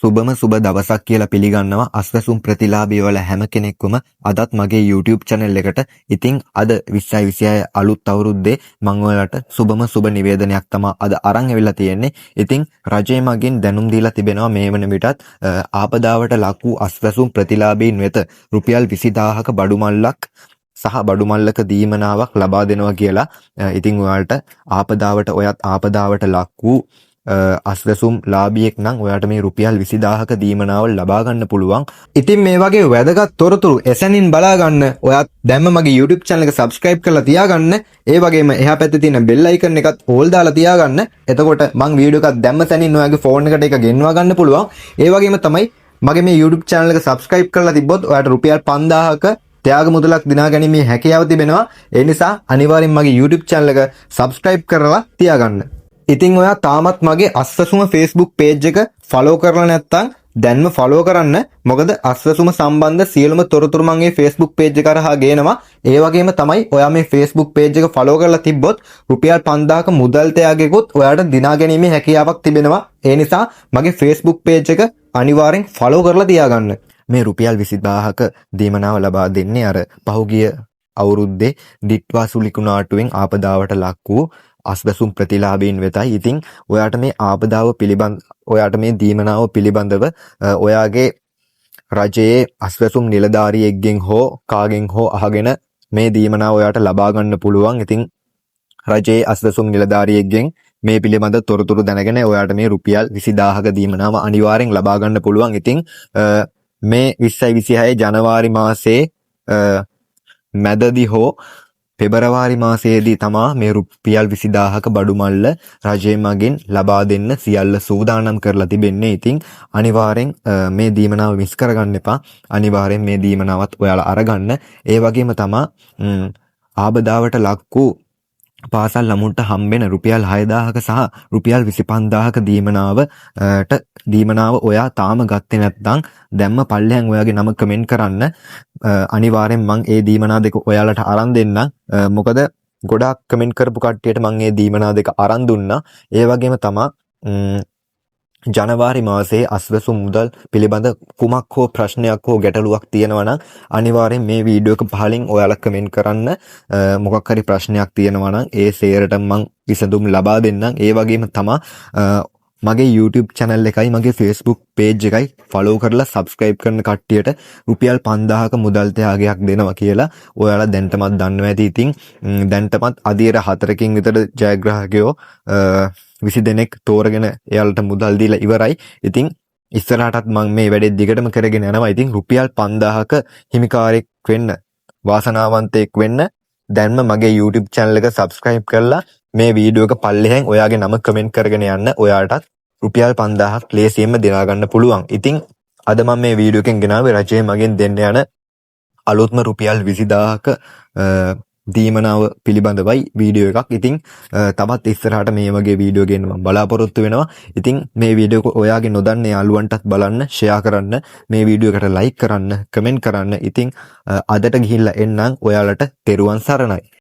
සුබම සුබ දවසක් කියලා පිළිගන්නවා අස්වැසුම් ප්‍රතිලාභී වල හැම කෙනෙක්වම අදත් මගේ YouTube channel එකට. ඉතින් අද 2026 අලුත් අවුරුද්දේ මම ඔයාලට සුබම සුබ නිවේදනයක් තමයි අද අරන් ඇවිල්ලා තියෙන්නේ. ඉතින් රජය මගින් දැනුම් දීලා තිබෙනවා මේ වන විටත් ආපදාවට ලක් වූ අස්වැසුම් ප්‍රතිලාභීන් වෙත රුපියල් 20000ක බඩු මල්ලක් සහ බඩු මල්ලක දීමනාවක් ලබා දෙනවා කියලා. ඉතින් ඔයාලට ඔයත් ආපදාවට ලක් වූ අස්වැසුම් ලාභියෙක් නම් ඔයාට මේ රුපියල් 20000ක දීමනාව ලබා ගන්න පුළුවන්. ඉතින් මේ වගේ වැදගත් තොරතුරු එසැනින් බලා ගන්න ඔයාත් දැම්ම මගේ YouTube channel එක subscribe කරලා තියාගන්න. ඒ වගේම එහා පැත්තේ තියෙන bell icon එකත් all දාලා තියාගන්න. එතකොට මම වීඩියෝ එකක් දැම්ම තැනින් ඔයාගේ phone එකට ඒක ගෙන්වා ගන්න පුළුවන්. ඒ වගේම තමයි මගේ මේ YouTube channel එක subscribe කරලා තිබ්බොත් ඔයාට රුපියල් 5000ක ත්‍යාග මුදලක් දිනා ගැනීමේ හැකියාව තිබෙනවා. ඒ නිසා අනිවාර්යෙන් මගේ YouTube channel එක subscribe කරලා තියාගන්න. ඉතින් ඔයා තාමත් මගේ අස්වැසුම Facebook page එක follow කරලා නැත්නම් දැන්ම follow කරන්න. මොකද අස්වැසුම සම්බන්ධ සියලුම තොරතුරු මම මේ Facebook page එක කරහා ගේනවා. ඒ වගේම තමයි ඔයා මේ Facebook page එක follow කරලා තිබ්බොත් රුපියල් 5000ක මුදල් ත්‍යාගයකුත් ඔයාට දිනා ගැනීමේ හැකියාවක් තිබෙනවා. ඒ නිසා මගේ Facebook page එක අනිවාර්යෙන් follow කරලා තියාගන්න. මේ රුපියල් 20000ක දීමනාව ලබා දෙන්නේ අර පහුගිය අවුරුද්දේ ඩිට්වා සුලිකුණාටුවෙන් ආපදාවට ලක් වූ අස්වැසුම් ප්‍රතිලාභීන් වෙතයි. ඉතින් ඔයාට මේ ඔයාට මේ දීමනාව පිළිබඳව ඔයාගේ රජයේ අස්වැසුම් නිලධාරියෙක්ගෙන් හෝ කාගෙන් හෝ අහගෙන මේ දීමනාව ඔයාට ලබා ගන්න පුළුවන්. ඉතින් රජයේ අස්වැසුම් නිලධාරියෙක්ගෙන් මේ පිළිබඳ තොරතුරු දැනගෙන ඔයාට මේ රුපියල් 20000ක දීමනාව අනිවාර්යෙන් ලබා ගන්න පුළුවන්. ඉතින් මේ 2026 ජනවාරි මාසයේ මැදදී හෝ පෙබරවාරි මාසයේදී තමා මේ රුපියල් 20000ක බඩු මල්ල රජය මගින් ලබා දෙන්න සියල්ල සූදානම් කරලා තිබෙන්නේ. ඉතින් අනිවාර්යෙන් මේ දීමනාව මිස් කරගන්න එපා. අනිවාර්යෙන් මේ දීමනාවත් ඔයාලා අරගන්න. ඒ වගේම තමා ආබදාවට ලක් වූ පාසල් ළමුන්ට හම්බෙන රුපියල් 6000ක සහ රුපියල් 25000ක දීමනාව ඔයා තාම ගත්තේ නැත්නම් දැම්ම පල්ලෙහාන් ඔයාගේ නම කමෙන්ට් කරන්න. අනිවාර්යෙන් මම ඒ දීමනා දෙක ඔයාලට අරන් දෙන්නම්. මොකද ගොඩාක් කමෙන්ට් කරපු කට්ටියට මම ඒ දීමනා දෙක අරන් දුන්නා. ඒ වගේම තමා ජනවාරි මාසයේ අස්වැසුම් මුදල් පිළිබඳ කුමක් හෝ ප්‍රශ්නයක් හෝ ගැටලුවක් තියෙනවා නම් අනිවාර්යෙන් මේ වීඩියෝ එක පහලින් ඔයාලා කමෙන්ට් කරන්න. මොකක් හරි ප්‍රශ්නයක් තියෙනවා නම් ඒ සේරට මම විසඳුම් ලබා දෙන්නම්. ඒ වගේම තමා මගේ YouTube channel එකයි මගේ Facebook page එකයි follow කරලා subscribe කරන කට්ටියට රුපියල් 5000ක මුදල් ත්‍යාගයක් දෙනවා කියලා ඔයාලා දැන්ටමත් දන්නවා ඇති. ඉතින් දැන්ටමත් අදියර 4කින් විතර ජයග්‍රාහකයෝ 20 දෙනෙක් තෝරගෙන එයාලට මුදල් දීලා ඉවරයි. ඉතින් ඉස්සරහටත් මම මේ වැඩේ දිගටම කරගෙන යනවා. ඉතින් රුපියල් 5000ක හිමිකාරයෙක් වෙන්න, වාසනාවන්තයෙක් වෙන්න දැන්ම මගේ YouTube channel එක subscribe කරලා මේ වීඩියෝ එක පල්ලෙහෙන් ඔයාගේ නම කමෙන්ට් කරගෙන යන්න. ඔයාටත් රුපියල් 5000ක් ලේසියෙන්ම දිනා ගන්න පුළුවන්. ඉතින් අද මම මේ වීඩියෝ එකෙන් ගෙනාවේ රජය මගෙන් දෙන්න යන අලුත්ම රුපියල් 20000ක දීමනාව පිළිබඳවයි වීඩියෝ එකක්. ඉතින් තවත් ඉස්සරහට මේ වගේ වීඩියෝ ගෙන්න මම බලාපොරොත්තු වෙනවා. ඉතින් මේ වීඩියෝ එක ඔයාගේ නොදන්න යාළුවන්ටත් බලන්න, ෂෙයා කරන්න, මේ වීඩියෝ එකට ලයික් කරන්න, කමෙන්ට් කරන්න. ඉතින් අදට ගිහිල්ලා එන්නම් ඔයාලට තෙරුවන් සරණයි.